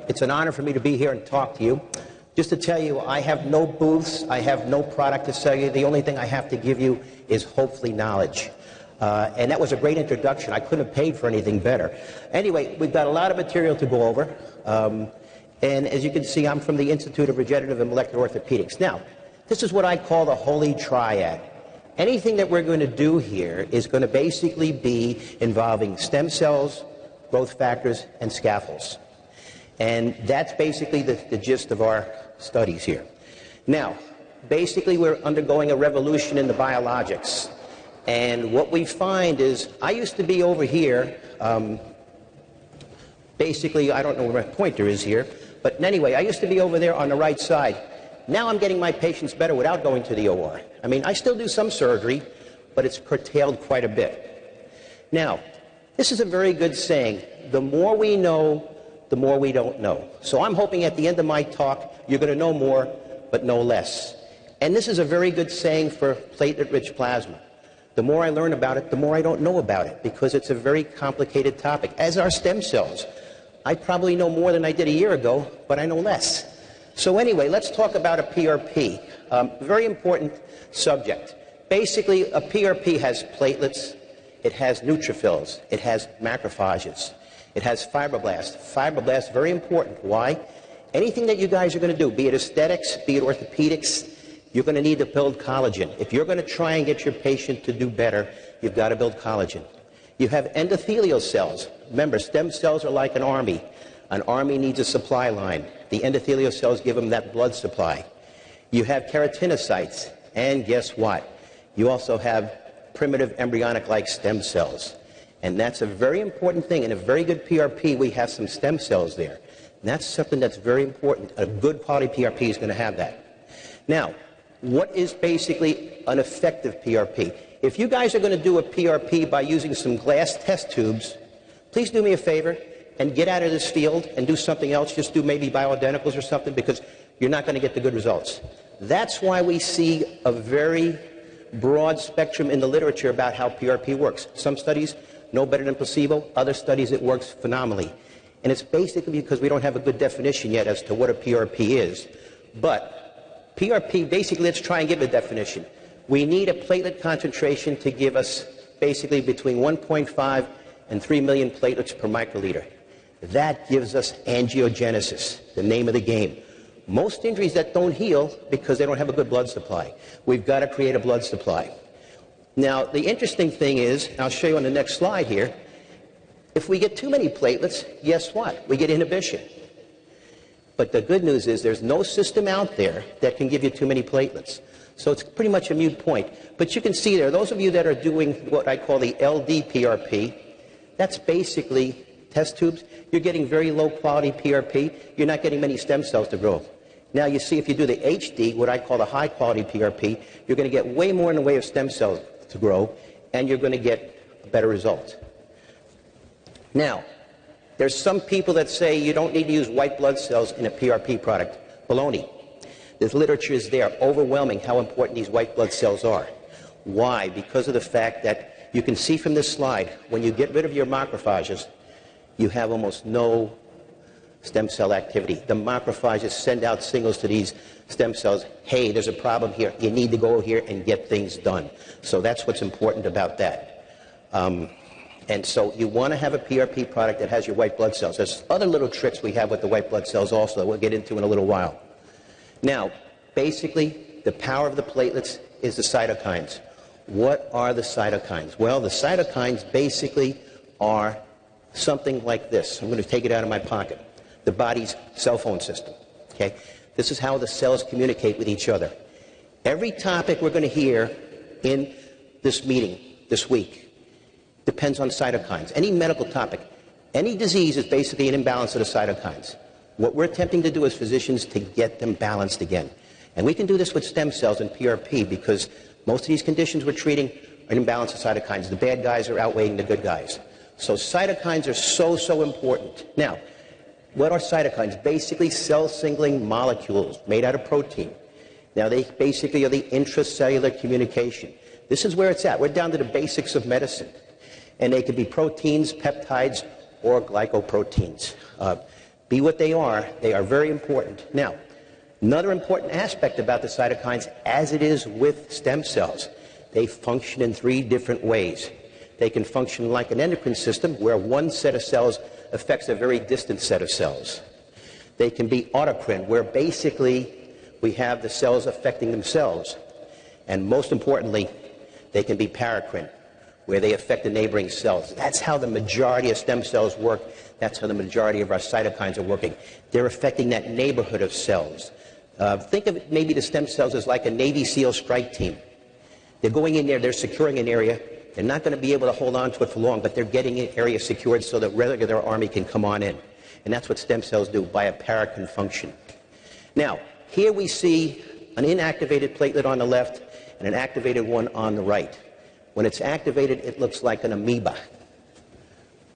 It's an honor for me to be here and talk to you. Just to tell you, I have no booths, I have no product to sell you. The only thing I have to give you is hopefully knowledge. And that was a great introduction. I couldn't have paid for anything better. Anyway, we've got a lot of material to go over. And as you can see, I'm from the Institute of Regenerative and Molecular Orthopedics. Now, this is what I call the Holy Triad. Anything that we're going to do here is going to basically be involving stem cells, growth factors, and scaffolds. And that's basically the gist of our studies here. Now, basically we're undergoing a revolution in the biologics. And what we find is, I used to be over here, basically, I don't know where my pointer is here, but anyway, I used to be over there on the right side. Now I'm getting my patients better without going to the OR. I mean, I still do some surgery, but it's curtailed quite a bit. Now, this is a very good saying. The more we know, the more we don't know. So I'm hoping at the end of my talk, you're going to know more, but know less. And this is a very good saying for platelet-rich plasma. The more I learn about it, the more I don't know about it, because it's a very complicated topic. As are stem cells. I probably know more than I did a year ago, but I know less. So anyway, let's talk about a PRP. Very important subject. Basically, a PRP has platelets, it has neutrophils, it has macrophages, it has fibroblasts. Fibroblasts, very important. Why? Anything that you guys are going to do, be it aesthetics, be it orthopedics, you're going to need to build collagen. If you're going to try and get your patient to do better, you've got to build collagen. You have endothelial cells. Remember, stem cells are like an army. An army needs a supply line. The endothelial cells give them that blood supply. You have keratinocytes. And guess what? You also have primitive embryonic-like stem cells. And that's a very important thing. In a very good PRP, we have some stem cells there. And that's something that's very important. A good quality PRP is going to have that. Now, what is basically an effective PRP? If you guys are going to do a PRP by using some glass test tubes, please do me a favor and get out of this field and do something else. Just do maybe bioidenticals or something, because you're not going to get the good results. That's why we see a very broad spectrum in the literature about how PRP works. Some studies no better than placebo, other studies it works phenomenally. And it's basically because we don't have a good definition yet as to what a PRP is. But PRP, basically, let's try and give a definition. We need a platelet concentration to give us basically between 1.5 and 3 million platelets per microliter. That gives us angiogenesis, the name of the game. Most injuries that don't heal because they don't have a good blood supply. We've got to create a blood supply. Now, the interesting thing is, and I'll show you on the next slide here, if we get too many platelets, guess what? We get inhibition. But the good news is there's no system out there that can give you too many platelets. So it's pretty much a moot point. But you can see there, those of you that are doing what I call the LD-PRP, that's basically test tubes. You're getting very low quality PRP. You're not getting many stem cells to grow. Now you see if you do the HD, what I call the high quality PRP, you're going to get way more in the way of stem cells to grow, and you're going to get a better result. Now, there's some people that say you don't need to use white blood cells in a PRP product. Baloney. This literature is there, overwhelming how important these white blood cells are. Why? Because of the fact that you can see from this slide, when you get rid of your macrophages, you have almost no stem cell activity. The macrophages send out signals to these stem cells, hey, there's a problem here. You need to go here and get things done. So that's what's important about that. And so you want to have a PRP product that has your white blood cells. There's other little tricks we have with the white blood cells also that we'll get into in a little while. Now, basically, the power of the platelets is the cytokines. What are the cytokines? Well, the cytokines basically are something like this. I'm going to take it out of my pocket. The body's cell phone system. Okay? This is how the cells communicate with each other. Every topic we're going to hear in this meeting this week depends on cytokines. Any medical topic, any disease is basically an imbalance of the cytokines. What we're attempting to do as physicians to get them balanced again. And we can do this with stem cells and PRP because most of these conditions we're treating are an imbalance of cytokines. The bad guys are outweighing the good guys. So cytokines are so important. Now, what are cytokines? Basically cell-singling molecules made out of protein. Now, they basically are the intracellular communication. This is where it's at. We're down to the basics of medicine. And they can be proteins, peptides, or glycoproteins. Be what they are very important. Now, another important aspect about the cytokines, as it is with stem cells, they function in 3 different ways. They can function like an endocrine system, where one set of cells affects a very distant set of cells. They can be autocrine, where basically we have the cells affecting themselves. And most importantly, they can be paracrine, where they affect the neighboring cells. That's how the majority of stem cells work. That's how the majority of our cytokines are working. They're affecting that neighborhood of cells. Think of it, maybe the stem cells as like a Navy SEAL strike team. They're going in there, they're securing an area. They're not going to be able to hold on to it for long, but they're getting an area secured so that regular army can come on in. And that's what stem cells do by a paracrine function. Now, here we see an inactivated platelet on the left and an activated one on the right. When it's activated, it looks like an amoeba.